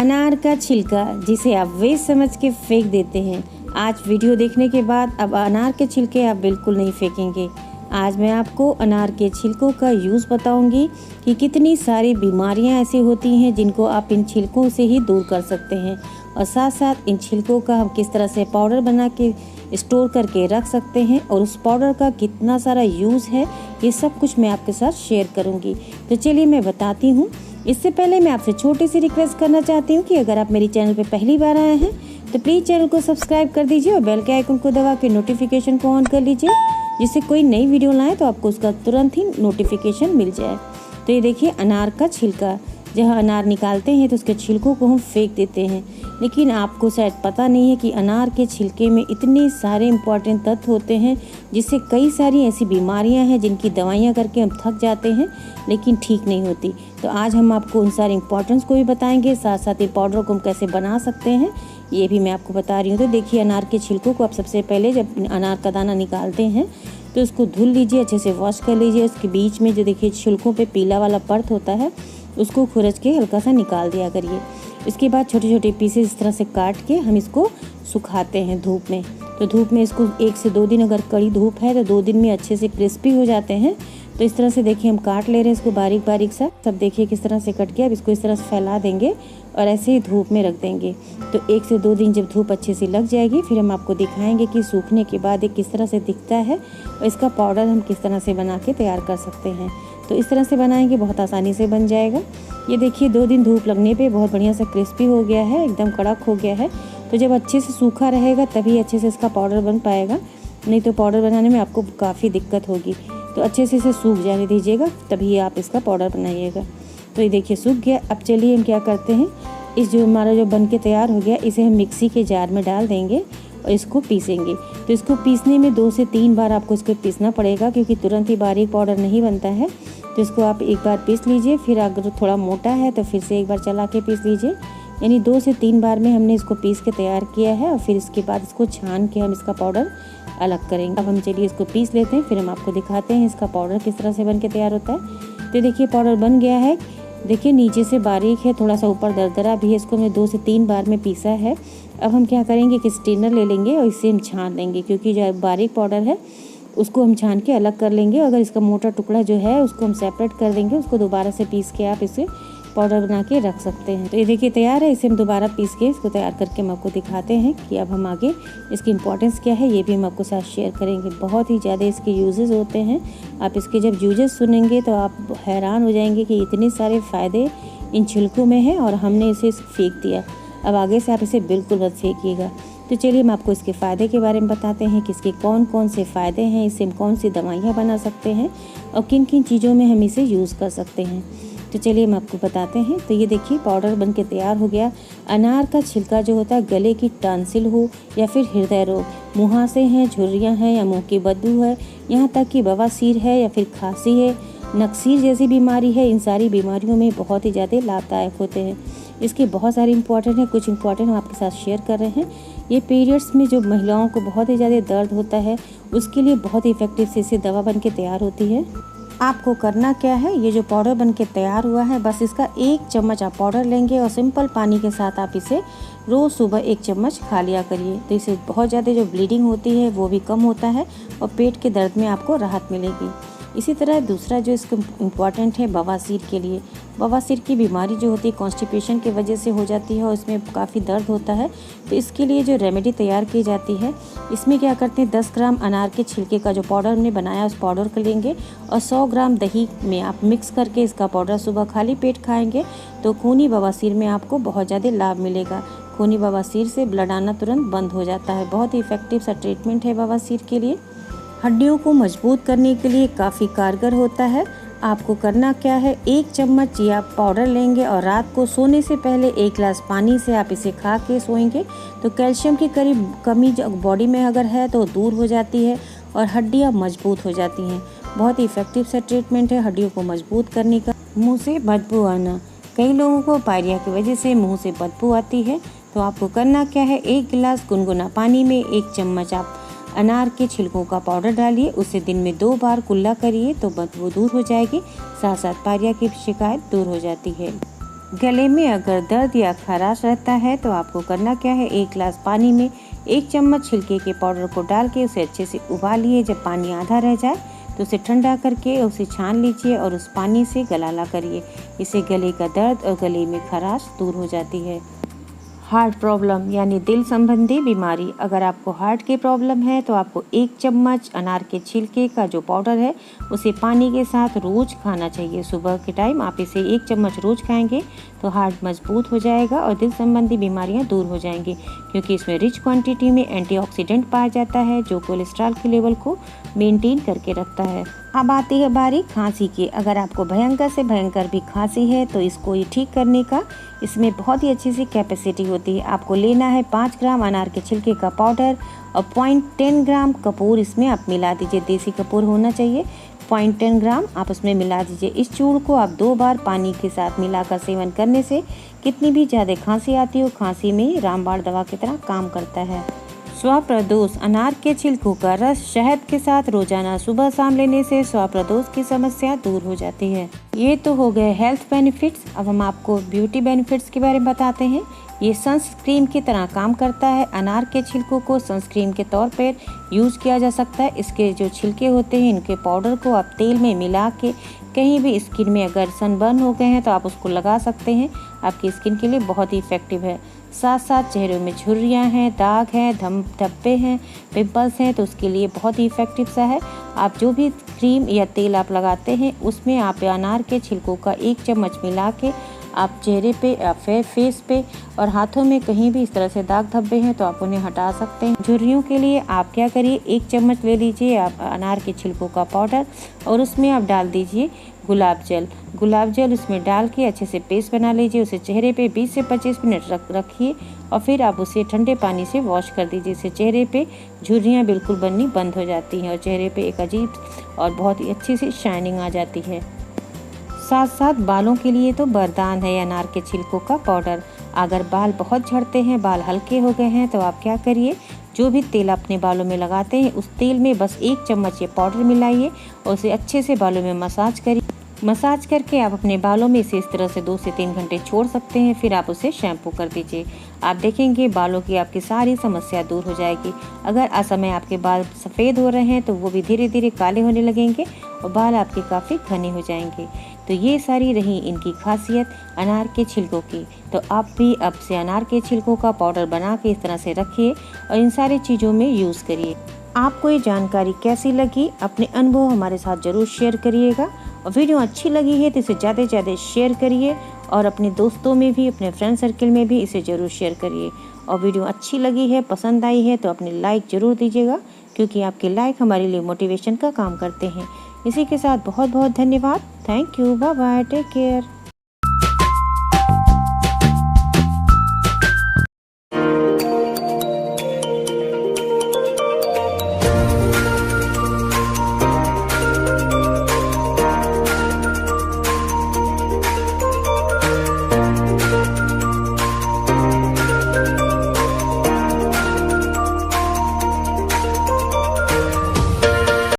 अनार का छिलका जिसे आप वेस्ट समझ के फेंक देते हैं, आज वीडियो देखने के बाद अब अनार के छिलके आप बिल्कुल नहीं फेंकेंगे। आज मैं आपको अनार के छिलकों का यूज़ बताऊंगी कि कितनी सारी बीमारियां ऐसी होती हैं जिनको आप इन छिलकों से ही दूर कर सकते हैं, और साथ साथ इन छिलकों का हम किस तरह से पाउडर बना के स्टोर करके रख सकते हैं और उस पाउडर का कितना सारा यूज़ है, ये सब कुछ मैं आपके साथ शेयर करूँगी। तो चलिए मैं बताती हूँ। इससे पहले मैं आपसे छोटी सी रिक्वेस्ट करना चाहती हूँ कि अगर आप मेरी चैनल पे पहली बार आए हैं तो प्लीज़ चैनल को सब्सक्राइब कर दीजिए और बेल के आइकन को दबा के नोटिफिकेशन को ऑन कर लीजिए, जिससे कोई नई वीडियो लाएँ तो आपको उसका तुरंत ही नोटिफिकेशन मिल जाए। तो ये देखिए अनार का छिलका, जहाँ अनार निकालते हैं तो उसके छिलकों को हम फेंक देते हैं, लेकिन आपको शायद पता नहीं है कि अनार के छिलके में इतने सारे इम्पॉर्टेंट तत्व होते हैं जिससे कई सारी ऐसी बीमारियां हैं जिनकी दवाइयां करके हम थक जाते हैं लेकिन ठीक नहीं होती। तो आज हम आपको उन सारे इम्पॉर्टेंस को भी बताएंगे, साथ साथ ये पाउडर को हम कैसे बना सकते हैं ये भी मैं आपको बता रही हूँ। तो देखिए अनार के छिलकों को आप सबसे पहले जब अनार का दाना निकालते हैं तो उसको धुल लीजिए, अच्छे से वॉश कर लीजिए। उसके बीच में जो देखिए छिलकों पे पीला वाला परत होता है उसको खुरच के हल्का सा निकाल दिया करिए। इसके बाद छोटे छोटे पीसेस इस तरह से काट के हम इसको सुखाते हैं धूप में। तो धूप में इसको 1 से 2 दिन, अगर कड़ी धूप है तो 2 दिन में अच्छे से क्रिस्पी हो जाते हैं। तो इस तरह से देखिए हम काट ले रहे हैं इसको बारीक बारीक सा। सब देखिए किस तरह से कट के अब इसको इस तरह से फैला देंगे और ऐसे ही धूप में रख देंगे। तो 1 से 2 दिन जब धूप अच्छे से लग जाएगी फिर हम आपको दिखाएंगे कि सूखने के बाद ये किस तरह से दिखता है और इसका पाउडर हम किस तरह से बना के तैयार कर सकते हैं। तो इस तरह से बनाएंगे, बहुत आसानी से बन जाएगा। ये देखिए 2 दिन धूप लगने पे बहुत बढ़िया सा क्रिस्पी हो गया है, एकदम कड़क हो गया है। तो जब अच्छे से सूखा रहेगा तभी अच्छे से इसका पाउडर बन पाएगा, नहीं तो पाउडर बनाने में आपको काफ़ी दिक्कत होगी। तो अच्छे से इसे सूख जाने दीजिएगा तभी आप इसका पाउडर बनाइएगा। तो ये देखिए सूख गया। अब चलिए हम क्या करते हैं, इस जो हमारा जो बन के तैयार हो गया इसे हम मिक्सी के जार में डाल देंगे और इसको पीसेंगे। तो इसको पीसने में 2 से 3 बार आपको इसको पीसना पड़ेगा, क्योंकि तुरंत ही बारीक पाउडर नहीं बनता है। तो इसको आप एक बार पीस लीजिए, फिर अगर थोड़ा मोटा है तो फिर से एक बार चला के पीस लीजिए। यानी 2 से 3 बार में हमने इसको पीस के तैयार किया है और फिर इसके बाद इसको छान के हम इसका पाउडर अलग करेंगे। अब हम चलिए इसको पीस लेते हैं, फिर हम आपको दिखाते हैं इसका पाउडर किस तरह से बन के तैयार होता है। तो देखिए पाउडर बन गया है, देखिए नीचे से बारीक है, थोड़ा सा ऊपर दरदरा भी है। इसको मैं 2 से 3 बार में पीसा है। अब हम क्या करेंगे कि स्ट्रेनर ले लेंगे और इसे हम छान लेंगे, क्योंकि जो बारीक पाउडर है उसको हम छान के अलग कर लेंगे। अगर इसका मोटा टुकड़ा जो है उसको हम सेपरेट कर देंगे, उसको दोबारा से पीस के आप इसे पाउडर बना के रख सकते हैं। तो ये देखिए तैयार है, इसे हम दोबारा पीस के इसको तैयार करके हम आपको दिखाते हैं कि अब हम आगे इसकी इंपॉर्टेंस क्या है ये भी हम आपको साथ शेयर करेंगे। बहुत ही ज़्यादा इसके यूजेस होते हैं, आप इसके जब यूजेस सुनेंगे तो आप हैरान हो जाएंगे कि इतने सारे फ़ायदे इन छिलकों में हैं और हमने इसे फेंक दिया। अब आगे से आप इसे बिल्कुल मत फेंकिएगा। तो चलिए हम आपको इसके फ़ायदे के बारे में बताते हैं कि इसके कौन कौन से फ़ायदे हैं, इससे हम कौन सी दवाइयाँ बना सकते हैं और किन किन चीज़ों में हम इसे यूज़ कर सकते हैं। तो चलिए हम आपको बताते हैं। तो ये देखिए पाउडर बन के तैयार हो गया। अनार का छिलका जो होता है, गले की टॉन्सिल हो या फिर हृदय रोग, मुहासे हैं, झुर्रियाँ हैं या मुँह की बदबू है, यहाँ तक कि बवासीर है या फिर खांसी है, नक्सीर जैसी बीमारी है, इन सारी बीमारियों में बहुत ही ज़्यादा लाभदायक होते हैं। इसके बहुत सारे इंपॉर्टेंट हैं, कुछ इंपॉर्टेंट हम आपके साथ शेयर कर रहे हैं। ये पीरियड्स में जो महिलाओं को बहुत ही ज़्यादा दर्द होता है उसके लिए बहुत ही इफेक्टिव से इसे दवा बन के तैयार होती है। आपको करना क्या है, ये जो पाउडर बन के तैयार हुआ है बस इसका 1 चम्मच आप पाउडर लेंगे और सिंपल पानी के साथ आप इसे रोज़ सुबह 1 चम्मच खा लिया करिए। तो इससे बहुत ज़्यादा जो ब्लीडिंग होती है वो भी कम होता है और पेट के दर्द में आपको राहत मिलेगी। इसी तरह दूसरा जो इसका इम्पॉर्टेंट है बवासीर के लिए, बवासीर की बीमारी जो होती है कॉन्स्टिपेशन की वजह से हो जाती है और इसमें काफ़ी दर्द होता है। तो इसके लिए जो रेमेडी तैयार की जाती है, इसमें क्या करते हैं 10 ग्राम अनार के छिलके का जो पाउडर हमने बनाया उस पाउडर को लेंगे और 100 ग्राम दही में आप मिक्स करके इसका पाउडर सुबह खाली पेट खाएंगे तो खूनी बवासीर में आपको बहुत ज़्यादा लाभ मिलेगा। खूनी बवासीर से ब्लड आना तुरंत बंद हो जाता है। बहुत ही इफेक्टिव सा ट्रीटमेंट है बवासीर के लिए। हड्डियों को मजबूत करने के लिए काफ़ी कारगर होता है। आपको करना क्या है, 1 चम्मच ये आप पाउडर लेंगे और रात को सोने से पहले 1 गिलास पानी से आप इसे खा के सोएंगे तो कैल्शियम की कमी जो बॉडी में अगर है तो दूर हो जाती है और हड्डियां मजबूत हो जाती हैं। बहुत ही इफेक्टिव सा ट्रीटमेंट है हड्डियों को मजबूत करने का। मुँह से बदबू आना, कई लोगों को पायरिया की वजह से मुँह से बदबू आती है। तो आपको करना क्या है, 1 गिलास गुनगुना पानी में 1 चम्मच आप अनार के छिलकों का पाउडर डालिए, उसे दिन में 2 बार कुल्ला करिए तो बदबू दूर हो जाएगी, साथ साथ पायरिया की शिकायत दूर हो जाती है। गले में अगर दर्द या खराश रहता है तो आपको करना क्या है, 1 गिलास पानी में 1 चम्मच छिलके के पाउडर को डाल के उसे अच्छे से उबालिए। जब पानी आधा रह जाए तो उसे ठंडा करके उसे छान लीजिए और उस पानी से गलाला करिए। इससे गले का दर्द और गले में खराश दूर हो जाती है। हार्ट प्रॉब्लम यानी दिल संबंधी बीमारी, अगर आपको हार्ट की प्रॉब्लम है तो आपको 1 चम्मच अनार के छिलके का जो पाउडर है उसे पानी के साथ रोज़ खाना चाहिए। सुबह के टाइम आप इसे 1 चम्मच रोज़ खाएंगे तो हार्ट मजबूत हो जाएगा और दिल संबंधी बीमारियां दूर हो जाएंगी, क्योंकि इसमें रिच क्वांटिटी में एंटीऑक्सीडेंट पाया जाता है जो कोलेस्ट्रॉल के लेवल को मेंटेन करके रखता है। अब आती है बारी खांसी की। अगर आपको भयंकर से भयंकर भी खांसी है तो इसको ये ठीक करने का इसमें बहुत ही अच्छी सी कैपेसिटी होती है। आपको लेना है 5 ग्राम अनार के छिलके का पाउडर और 0.10 ग्राम कपूर इसमें आप मिला दीजिए। देसी कपूर होना चाहिए। 0.10 ग्राम आप उसमें मिला दीजिए। इस चूर्ण को आप 2 बार पानी के साथ मिलाकर सेवन करने से कितनी भी ज़्यादा खांसी आती हो, खांसी में रामबाण दवा की तरह काम करता है। श्वासप्रदोष, अनार के छिलकों का रस शहद के साथ रोजाना सुबह शाम लेने से श्वासप्रदोष की समस्या दूर हो जाती है। ये तो हो गए हेल्थ बेनिफिट्स। अब हम आपको ब्यूटी बेनिफिट्स के बारे में बताते हैं। ये सनस्क्रीन की तरह काम करता है। अनार के छिलकों को सनस्क्रीन के तौर पर यूज़ किया जा सकता है। इसके जो छिलके होते हैं इनके पाउडर को आप तेल में मिला के कहीं भी स्किन में अगर सनबर्न हो गए हैं तो आप उसको लगा सकते हैं। आपकी स्किन के लिए बहुत ही इफ़ेक्टिव है। साथ साथ चेहरे में झुर्रियाँ हैं, दाग हैं, धब्बे हैं, पिंपल्स हैं तो उसके लिए बहुत ही इफ़ेक्टिव सा है। आप जो भी क्रीम या तेल आप लगाते हैं उसमें आप अनार के छिलकों का 1 चम्मच मिला के आप चेहरे पे या फेस पे और हाथों में कहीं भी इस तरह से दाग धब्बे हैं तो आप उन्हें हटा सकते हैं। झुर्रियों के लिए आप क्या करिए, 1 चम्मच ले लीजिए आप अनार के छिलकों का पाउडर और उसमें आप डाल दीजिए गुलाब जल उसमें डाल के अच्छे से पेस्ट बना लीजिए। उसे चेहरे पे 20 से 25 मिनट रखिए और फिर आप उसे ठंडे पानी से वॉश कर दीजिए। इससे चेहरे पे झुर्रियाँ बिल्कुल बननी बंद हो जाती हैं और चेहरे पे एक अजीब और बहुत ही अच्छी सी शाइनिंग आ जाती है। साथ साथ बालों के लिए तो वरदान है अनार के छिलकों का पाउडर। अगर बाल बहुत झड़ते हैं, बाल हल्के हो गए हैं तो आप क्या करिए, जो भी तेल अपने बालों में लगाते हैं उस तेल में बस 1 चम्मच ये पाउडर मिलाइए और उसे अच्छे से बालों में मसाज करिए। मसाज करके आप अपने बालों में इसे इस तरह से 2 से 3 घंटे छोड़ सकते हैं। फिर आप उसे शैम्पू कर दीजिए। आप देखेंगे बालों की आपकी सारी समस्या दूर हो जाएगी। अगर असमय आपके बाल सफ़ेद हो रहे हैं तो वो भी धीरे धीरे काले होने लगेंगे और बाल आपके काफ़ी घने हो जाएंगे। तो ये सारी रही इनकी खासियत अनार के छिलकों की। तो आप भी अब से अनार के छिलकों का पाउडर बना के इस तरह से रखिए और इन सारी चीज़ों में यूज़ करिए। आपको ये जानकारी कैसी लगी, अपने अनुभव हमारे साथ ज़रूर शेयर करिएगा। और वीडियो अच्छी लगी है तो इसे ज़्यादा से ज़्यादा शेयर करिए और अपने दोस्तों में भी, अपने फ्रेंड सर्कल में भी इसे ज़रूर शेयर करिए। और वीडियो अच्छी लगी है, पसंद आई है तो अपने लाइक ज़रूर दीजिएगा, क्योंकि आपके लाइक हमारे लिए मोटिवेशन का काम करते हैं। इसी के साथ बहुत बहुत धन्यवाद। Thank you, bye bye, take care.